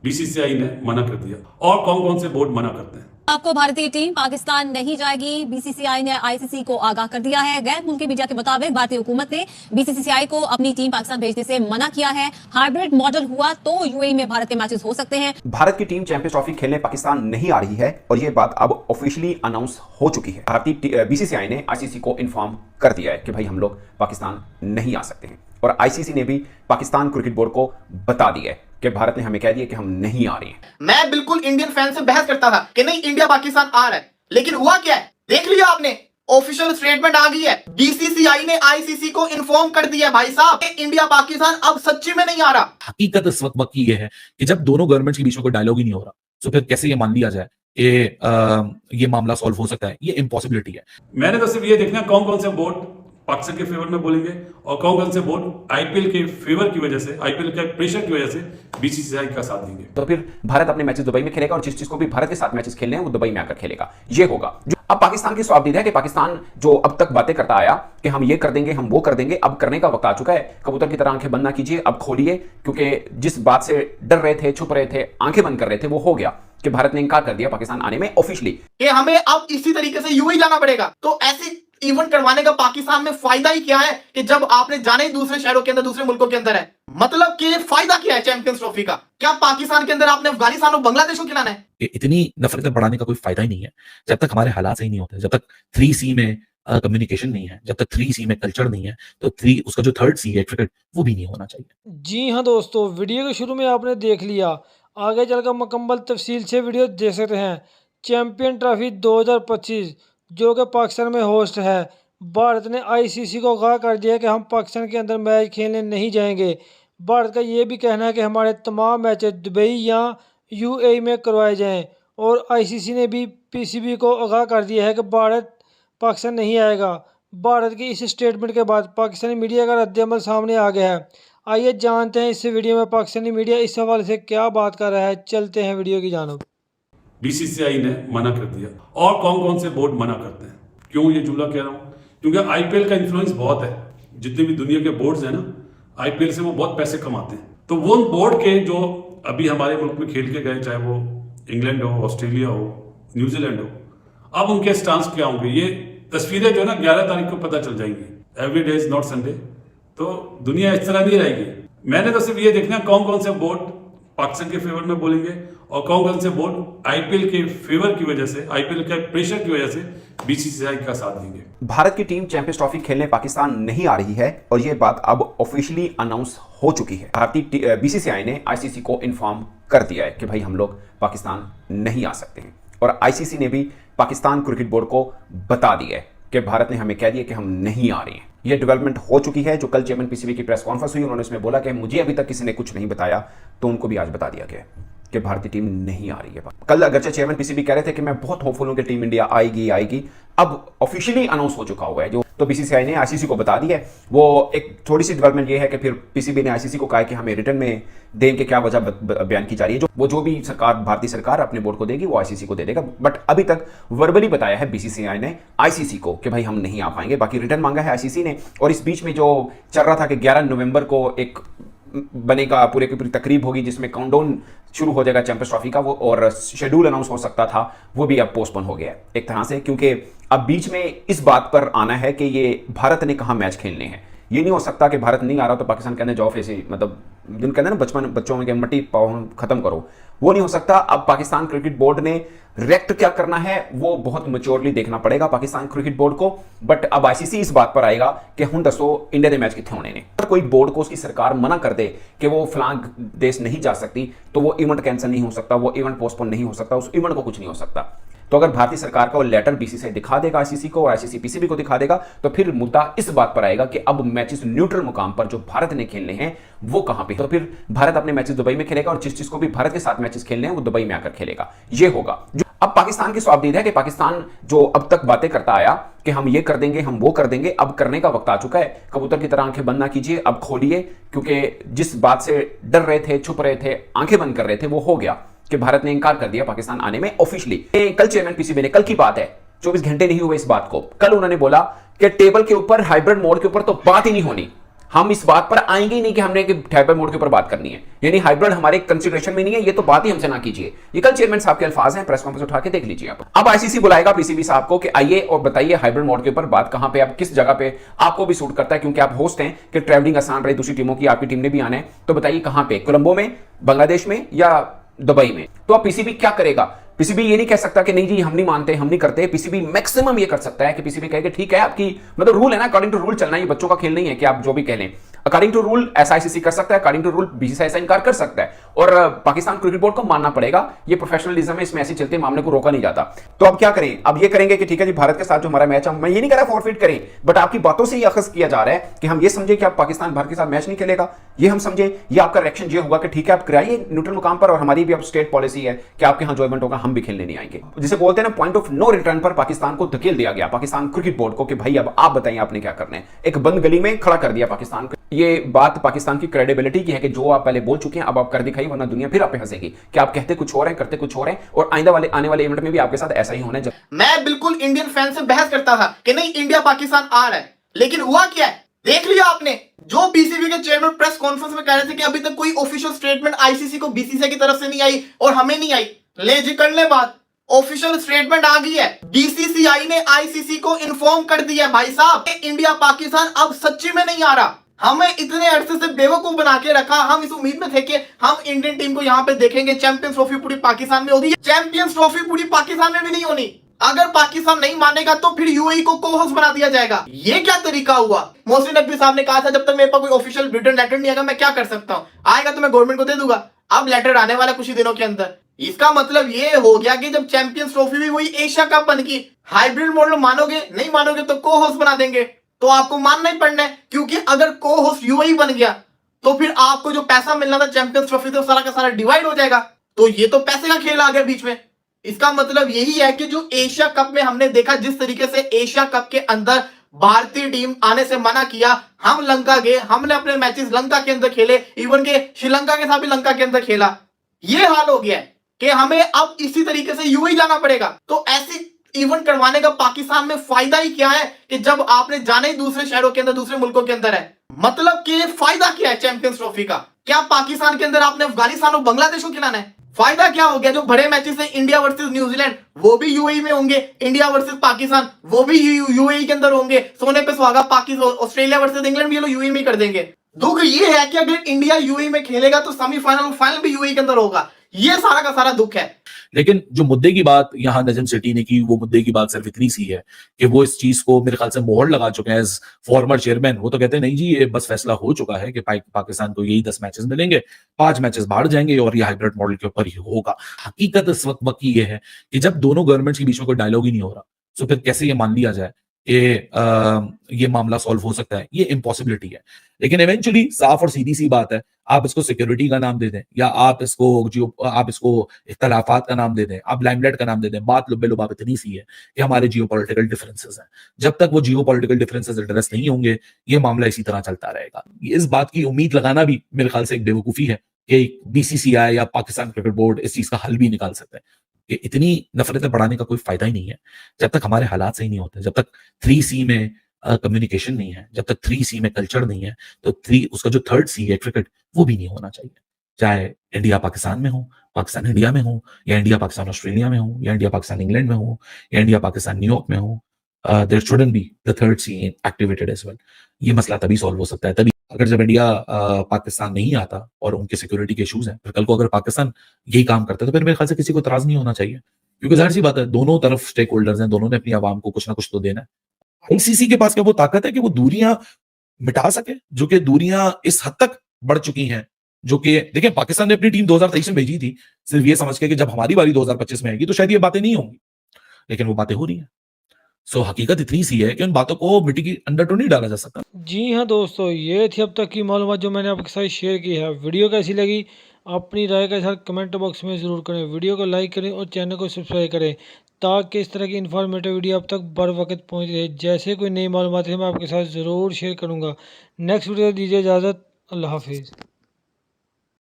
BCCI ने मना कर दिया। और कौन कौन से बोर्ड मना करते हैं? आपको भारतीय टीम पाकिस्तान नहीं जाएगी। बीसीसीआई ने आईसीसी को आगाह कर दिया है। गैर मुल्की मीडिया के मुताबिक भारतीय हुकूमत ने बीसीसीआई को अपनी टीम पाकिस्तान भेजने से मना किया है। हाइब्रिड मॉडल हुआ तो यूएई में भारत के मैचेस हो सकते हैं। भारत की टीम चैंपियंस ट्रॉफी खेलने पाकिस्तान नहीं आ रही है और यह बात अब ऑफिशियली अनाउंस हो चुकी है। भारतीय बीसीसीआई ने आईसीसी को इन्फॉर्म कर दिया है कि भाई हम लोग पाकिस्तान नहीं आ सकते हैं और आईसीसी ने भी पाकिस्तान क्रिकेट बोर्ड को बता दिया है कि भारत ने हमें कह दिया कि हम नहीं आ रहे हैं। मैं बिल्कुल इंडियन फैन से बहस करता था कि नहीं इंडिया पाकिस्तान आ रहा है, लेकिन हुआ क्या है देख लिया आपने। ऑफिशियल स्टेटमेंट आ गई है। बीसीसीआई ने आईसीसी को इन्फॉर्म कर दिया है भाई साहब कि इंडिया पाकिस्तान अब सच्ची में नहीं आ रहा। हकीकत इस वक्त की ये है कि जब दोनों गवर्नमेंट्स के बीच में कोई डायलॉग ही नहीं हो रहा तो फिर कैसे ये मान लिया जाए कि ये मामला सॉल्व हो सकता है? ये इम्पॉसिबिलिटी है। मैंने तो सिर्फ ये देखना कौन कौन से बोर्ड पाकिस्तान के फेवर में बोलेंगे और कौन कौन से बोर्ड आईपीएल के फेवर की वजह से, आईपीएल के प्रेशर की वजह से बीसीसीआई का साथ देंगे। तो फिर भारत अपने मैचेस दुबई में खेलेगा और जिस चीज को भी भारत के साथ मैचेस खेलने हैं वो दुबई में आकर खेलेगा। ये होगा जो अब पाकिस्तान की स्वाभिमान है कि पाकिस्तान जो अब तक बातें करता आया कि हम ये कर देंगे, हम वो कर देंगे, अब करने का वक्त आ चुका है। कबूतर की तरह आंखें बंद ना कीजिए, अब खोलिए, क्योंकि जिस बात से डर रहे थे, छुप रहे थे, आंखें बंद कर रहे थे, वो हो गया कि भारत ने इनकार कर दिया पाकिस्तान आने में ऑफिशियली कि हमें अब इसी तरीके से यूएई जाना पड़ेगा। तो ऐसी इवेंट करवाने का पाकिस्तान में फायदा ही क्या है कि जब आपने जाने ही दूसरे शहरों के अंदर, दूसरे मुल्कों के अंदर है। मतलब कि फायदा क्या है चैंपियंस ट्रॉफी का? क्या पाकिस्तान के अंदर आपने अफगानिस्तान और बांग्लादेश को खिलाना है? इतनी नफरतें बढ़ाने का कोई फायदा ही नहीं है जब तक हमारे हालात सही नहीं होते, जब तक 3C में कम्युनिकेशन नहीं है, जब तक 3C में कल्चर नहीं है, तो उसका जो 3rd C है क्रिकेट, वो भी नहीं होना चाहिए। जी हाँ दोस्तों, वीडियो के शुरू में आपने देख लिया, आगे चलकर मुकम्मल तफसील से वीडियो देख सकते हैं। चैंपियन ट्रॉफी 2025 जो कि पाकिस्तान में होस्ट है, भारत ने आईसीसी को आगाह कर दिया है कि हम पाकिस्तान के अंदर मैच खेलने नहीं जाएंगे। भारत का ये भी कहना है कि हमारे तमाम मैचेस दुबई या यूएई में करवाए जाएं और आईसीसी ने भी पीसीबी को आगाह कर दिया है कि भारत पाकिस्तान नहीं आएगा। भारत की इस स्टेटमेंट के बाद पाकिस्तानी मीडिया का रद्द-ए-अमल सामने आ गया है। आइए जानते हैं इस वीडियो में पाकिस्तानी मीडिया इस हवाले से क्या बात कर रहा है। चलते हैं वीडियो की जानिब। बीसीसीआई ने मना कर दिया। और कौन कौन से बोर्ड मना करते हैं? क्यों ये जुमला कह रहा हूं? क्योंकि आईपीएल का इन्फ्लुएंस बहुत है। जितने भी दुनिया के बोर्ड्स हैं ना, आईपीएल से वो बहुत पैसे कमाते हैं। तो वो बोर्ड के जो अभी हमारे मुल्क में खेल के गए, चाहे वो इंग्लैंड हो, ऑस्ट्रेलिया हो, न्यूजीलैंड हो, अब उनके स्टांस क्या होंगे, ये तस्वीरें जो है ना 11 तारीख को पता चल जाएंगी। Every day is not Sunday. तो दुनिया इस तरह नहीं रहेगी। मैंने तो सिर्फ ये देखना कौन कौन से बोर्ड पाकिस्तान के फेवर में बोलेंगे और कौन कौन से बोर्ड आईपीएल के फेवर की वजह से, आईपीएल के प्रेशर की वजह से बीसीसीआई का साथ देंगे। भारत की टीम चैंपियंस ट्रॉफी खेलने पाकिस्तान नहीं आ रही है और यह बात अब ऑफिशियली अनाउंस हो चुकी है। भारतीय बीसीसीआई ने आईसीसी को इन्फॉर्म कर दिया है कि भाई हम लोग पाकिस्तान नहीं आ सकते हैं और आईसीसी ने भी पाकिस्तान क्रिकेट बोर्ड को बता दिया है कि भारत ने हमें कह दिया कि हम नहीं आ रहे हैं। यह डेवलपमेंट हो चुकी है। जो कल चेयरमैन पीसीबी की प्रेस कॉन्फ्रेंस हुई, उन्होंने इसमें बोला कि मुझे अभी तक किसी ने कुछ नहीं बताया, तो उनको भी आज बता दिया गया कि भारतीय टीम नहीं आ रही है। कल अगरचे चेयरमैन पीसीबी कह रहे थे कि मैं बहुत होपफुल हूं कि टीम इंडिया आएगी, अब ऑफिशियली अनाउंस हो चुका हुआ है। जो तो बीसीसीआई ने आईसीसी को बता दिया है। वो एक थोड़ी सी डेवलपमेंट ये है कि फिर पीसीबी ने आईसीसी को कहा कि हमें रिटर्न में दें कि क्या वजह बयान की जा रही है। जो भी सरकार, भारतीय सरकार अपने बोर्ड को देगी वो आईसीसी को दे देगा। बट अभी तक वर्बली बताया है बीसीसीआई ने आईसीसी को कि भाई हम नहीं आ पाएंगे। बाकी रिटर्न मांगा है आईसीसी ने। और इस बीच में जो चल रहा था कि 11 नवंबर को एक बनेगा, पूरे की पूरी तकरीब होगी जिसमें काउंटडाउन शुरू हो जाएगा चैंपियंस ट्रॉफी का, वो और शेड्यूल अनाउंस हो सकता था, वो भी अब पोस्टपोन हो गया एक तरह से, क्योंकि अब बीच में इस बात पर आना है कि ये भारत ने कहाँ मैच खेलने हैं। ये नहीं हो सकता कि भारत नहीं आ रहा तो पाकिस्तान कहने जाओ ऐसे, मतलब जिन कहते हैं ना बच्चों में मट्टी पाओ खत्म करो, वो नहीं हो सकता। अब पाकिस्तान क्रिकेट बोर्ड ने रिएक्ट क्या करना है वो बहुत मैच्योरली देखना पड़ेगा पाकिस्तान क्रिकेट बोर्ड को। बट अब आईसीसी इस बात पर आएगा कि हुण दसो इंडिया के मैच कितने होने ने। अगर कोई बोर्ड को उसकी सरकार मना कर दे कि वो फलां देश नहीं जा सकती, तो वो इवेंट कैंसिल नहीं हो सकता, वो इवेंट पोस्टपोन नहीं हो सकता, उस इवेंट को कुछ नहीं हो सकता। तो अगर भारतीय सरकार का वो लेटर बीसीसीआई दिखा देगा आईसीसी को और आईसीसी पीसीबी को दिखा देगा, तो फिर मुद्दा इस बात पर आएगा कि अब मैचेस न्यूट्रल मुकाम पर जो भारत ने खेलने हैं वो कहां पे। तो फिर भारत अपने मैचेस दुबई में खेलेगा और जिस चीज को भी भारत के साथ मैचेस खेलने हैं वो दुबई में आकर खेलेगा। ये होगा जो अब पाकिस्तान की स्वाभिमान है कि पाकिस्तान जो अब तक बातें करता आया कि हम ये कर देंगे, हम वो कर देंगे, अब करने का वक्त आ चुका है। कबूतर की तरह आंखें बंद ना कीजिए, अब खोलिए, क्योंकि जिस बात से डर रहे थे, छुप रहे थे, आंखें बंद कर रहे थे, वो हो गया कि भारत ने इनकार कर दिया पाकिस्तान आने में ऑफिशियली। कल चेयरमैन पीसीबी ने, कल की बात है, 24 घंटे नहीं हुए इस बात को, कल उन्होंने बोला कि टेबल के ऊपर हाइब्रिड मोड के ऊपर तो बात ही नहीं होनी। हम इस बात पर आएंगे ही नहीं कि हमने हाइब्रिड मोड के ऊपर बात करनी है, यानी हाइब्रिड हमारे कंसिडरेशन में नहीं है, ये तो बात ही हमसे ना कीजिए। ये कल चेयरमैन साहब के अल्फाज हैं, प्रेस कॉन्फ्रेंस उठा के देख लीजिए आप। अब आईसीसी बुलाएगा पीसीबी साहब को कि आइए और बताइए हाइब्रिड मोड के ऊपर बात कहां पे, आप किस जगह पे आपको भी सूट करता है, क्योंकि आप होस्ट हैं कि ट्रैवलिंग आसान रहे दूसरी टीमों की, आपकी टीम ने भी आना है, तो बताइए कहां पे, कोलंबो में, बांग्लादेश में या दुबई में। तो अब पीसीबी क्या करेगा? पीसीबी ये नहीं कह सकता कि नहीं जी हम नहीं मानते, हम नहीं करते। पीसीबी मैक्सिमम ये कर सकता है कि पीसीबी कहे कि ठीक है, आपकी मतलब रूल है ना, अकॉर्डिंग टू रूल चलना, ये बच्चों का खेल नहीं है कि आप जो भी कह लें। अकॉर्डिंग टू रूल ऐसा आईसीसी कर सकता है, अकॉर्डिंग टू रूल बीसीसीआई ऐसा इनकार कर सकता है, और पाकिस्तान क्रिकेट बोर्ड को मानना पड़ेगा। ये प्रोफेशनलिज्म है, इसमें ऐसे चलते मामले को रोका नहीं जाता। तो अब क्या करें? अब ये करेंगे कि ठीक है जी, भारत के साथ जो हमारा मैच है, मैं ये नहीं कह रहा फॉरफिट करें, बट आपकी बातों से ये अखज़ किया जा रहा है कि हम ये समझे कि आप पाकिस्तान भारत के साथ मैच नहीं खेलेगा, ये हम समझे, ये आपका रिएक्शन ये होगा कि ठीक है आप कराइए न्यूट्रल मुकाम पर, और हमारी भी अब स्टेट पॉलिसी है कि आपके यहाँ जो इवेंट होगा हम भी खेलने नहीं आएंगे। जिसे बोलते हैं ना पॉइंट ऑफ नो रिटर्न पर पाकिस्तान को धकेल दिया गया, पाकिस्तान क्रिकेट बोर्ड को, कि भाई अब आप बताइए आपने क्या करना है। एक बंद गली में खड़ा कर दिया पाकिस्तान को। ये बात पाकिस्तान की क्रेडिबिलिटी की है कि जो आप पहले बोल चुके हैं अब आप कर दिखाइए, वरना दुनिया फिर आप पे हंसेगी कि आप कहते कुछ और हैं, करते कुछ और हैं, और आइंदा वाले आने वाले इवेंट में भी आपके साथ ऐसा ही होना है। मैं बिल्कुल इंडियन फैन से बहस करता था कि नहीं इंडिया पाकिस्तान आ रहा है, लेकिन हुआ क्या है देख लिया आपने। जो पीसीबी के चेयरमैन प्रेस कॉन्फ्रेंस में कह रहे थे कि अभी तक कोई ऑफिशियल स्टेटमेंट आईसीसी को बीसीसीआई की तरफ से नहीं आई और हमें नहीं आई, ले जी कर ले बात, ऑफिशियल स्टेटमेंट आ गई है। बीसीसीआई ने आईसीसी को इन्फॉर्म कर दिया भाई साहब, इंडिया पाकिस्तान अब सच्ची में नहीं आ रहा। हमें इतने अरसे से बेवकूफ बना के रखा, हम इस उम्मीद में थे कि हम इंडियन टीम को यहाँ पे देखेंगे, चैंपियंस ट्रॉफी पूरी पाकिस्तान में होगी। चैंपियंस ट्रॉफी पूरी पाकिस्तान में भी नहीं होनी। अगर पाकिस्तान नहीं मानेगा तो फिर यूएई को को-होस्ट बना दिया जाएगा। ये क्या तरीका हुआ? मोहसिन नकवी साहब ने कहा था जब तक मेरे पास कोई ऑफिशियल रिटन लेटर नहीं आएगा मैं क्या कर सकता हूँ, आएगा तो मैं गवर्नमेंट को दे दूंगा। अब लेटर आने वाला कुछ ही दिनों के अंदर। इसका मतलब ये हो गया कि जब चैंपियंस ट्रॉफी भी वही एशिया कप बन गई, हाइब्रिड मॉडल मानोगे नहीं मानोगे तो को होस्ट बना देंगे, तो आपको मानना ही पड़ना है, क्योंकि अगर को होस्ट यूएई बन गया तो फिर आपको जो पैसा मिलना था चैंपियंस ट्रॉफी से सारा का सारा डिवाइड हो जाएगा। तो ये तो पैसे का खेल आ गया बीच में। इसका मतलब यही है कि जो एशिया कप में हमने देखा, जिस तरीके से एशिया कप के अंदर भारतीय टीम आने से मना किया, हम लंका गए, हमने अपने मैचेस लंका के अंदर खेले, इवन के श्रीलंका के साथ भी लंका के अंदर खेला। ये हाल हो गया है कि हमें अब इसी तरीके से यूएई जाना पड़ेगा। तो ऐसी इवेंट करवाने का पाकिस्तान में फायदा ही क्या है कि जब आपने जाने ही दूसरे शहरों के अंदर, दूसरे मुल्कों के अंदर है। मतलब कि फायदा क्या है चैंपियंस ट्रॉफी का? क्या पाकिस्तान के अंदर आपने अफगानिस्तान और बांग्लादेश को खिलाना है? फायदा क्या हो गया? जो बड़े मैचेस है इंडिया वर्सेस न्यूजीलैंड वो भी यूएई में होंगे, इंडिया वर्सेस पाकिस्तान वो भी यूएई के अंदर होंगे, सोने पे सुहागा पाकिस्तान, ऑस्ट्रेलिया वर्सेस इंग्लैंड भी ये लोग यूएई में कर देंगे। दुख ये है कि अगर इंडिया यूएई में खेलेगा तो सेमीफाइनल और फाइनल भी यूएई के अंदर होगा। ये सारा का सारा दुख है। लेकिन जो मुद्दे की बात यहाँ नजम सिटी ने की, वो मुद्दे की बात सिर्फ इतनी सी है कि वो इस चीज को मेरे ख्याल से मोहर लगा चुके हैं एज फॉर्मर चेयरमैन। वो तो कहते हैं नहीं जी ये बस फैसला हो चुका है कि पाकिस्तान को यही 10 मैचेस मिलेंगे, 5 मैचेस बाहर जाएंगे और ये हाइब्रिड मॉडल के ऊपर ही होगा। हकीकत इस वक्त की ये है कि जब दोनों गवर्नमेंट्स के बीच में कोई डायलॉग ही नहीं हो रहा, तो फिर कैसे ये मान लिया जाए कि ये मामला सॉल्व हो सकता है? ये इम्पॉसिबिलिटी है। लेकिन इवेंचुअली साफ और सीधी सी बात है, आप इसको सिक्योरिटी का नाम दे दें या आप इसको इख्तलाफात का नाम दे दें, आप लाइमलाइट का नाम दे दें, बात लुब्बे लुबाब इतनी सी है कि हमारे जियोपॉलिटिकल डिफरेंसेस हैं। जब तक वो जियोपॉलिटिकल डिफरेंसेस एड्रेस नहीं होंगे ये मामला इसी तरह चलता रहेगा। इस बात की उम्मीद लगाना भी मेरे ख्याल से एक बेवकूफी है कि बीसीसीआई या पाकिस्तान क्रिकेट बोर्ड इस चीज का हल भी निकाल सकते हैं। कि इतनी नफरतें बढ़ाने का कोई फायदा ही नहीं है जब तक हमारे हालात सही नहीं होते, जब तक 3C में कम्युनिकेशन नहीं है, जब तक 3C में कल्चर नहीं है, तो उसका जो 3rd C है क्रिकेट, वो भी नहीं होना चाहिए। चाहे इंडिया पाकिस्तान में हो, पाकिस्तान इंडिया में हो, या इंडिया पाकिस्तान ऑस्ट्रेलिया में हो, या इंडिया पाकिस्तान इंग्लैंड में हो, या इंडिया पाकिस्तान न्यूयॉर्क में हो, there shouldn't be the 3rd C activated as well. ये मसला तभी सॉल्व हो सकता है तभी अगर जब इंडिया पाकिस्तान नहीं आता और उनके सिक्योरिटी के इशूज हैं। फिर कल को अगर पाकिस्तान यही काम करता है तो फिर मेरे ख्याल से किसी को इतराज नहीं होना चाहिए, क्योंकि जाहिर सी बात है दोनों तरफ स्टेक होल्डर्स हैं, दोनों ने अपनी आवाम को कुछ ना कुछ तो देना है। आईसीसी के पास क्या वो ताकत है कि वो दूरियां मिटा सके, जो कि दूरियां इस हद तक बढ़ चुकी हैं, जो कि देखिए पाकिस्तान ने अपनी टीम 2023 में भेजी थी सिर्फ ये समझ के कि जब हमारी बारी 2025 में आएगी तो शायद ये बातें नहीं होंगी, लेकिन वो बातें हो रही हैं। सो हकीकत इतनी सी है कि उन बातों को मिट्टी के अंदर तो नहीं डाला जा सकता। जी हाँ दोस्तों, ये थी अब तक की मालूमात जो मैंने आपके साथ शेयर की है। वीडियो कैसी लगी अपनी राय के साथ कमेंट बॉक्स में ज़रूर करें, वीडियो को लाइक करें और चैनल को सब्सक्राइब करें ताकि इस तरह की इन्फॉर्मेटिव वीडियो आप तक बर वक्त पहुँच रहे। जैसे कोई नई मालूमात है मैं आपके साथ ज़रूर शेयर करूँगा। नेक्स्ट वीडियो दीजिए इजाज़त, अल्लाह हाफिज़।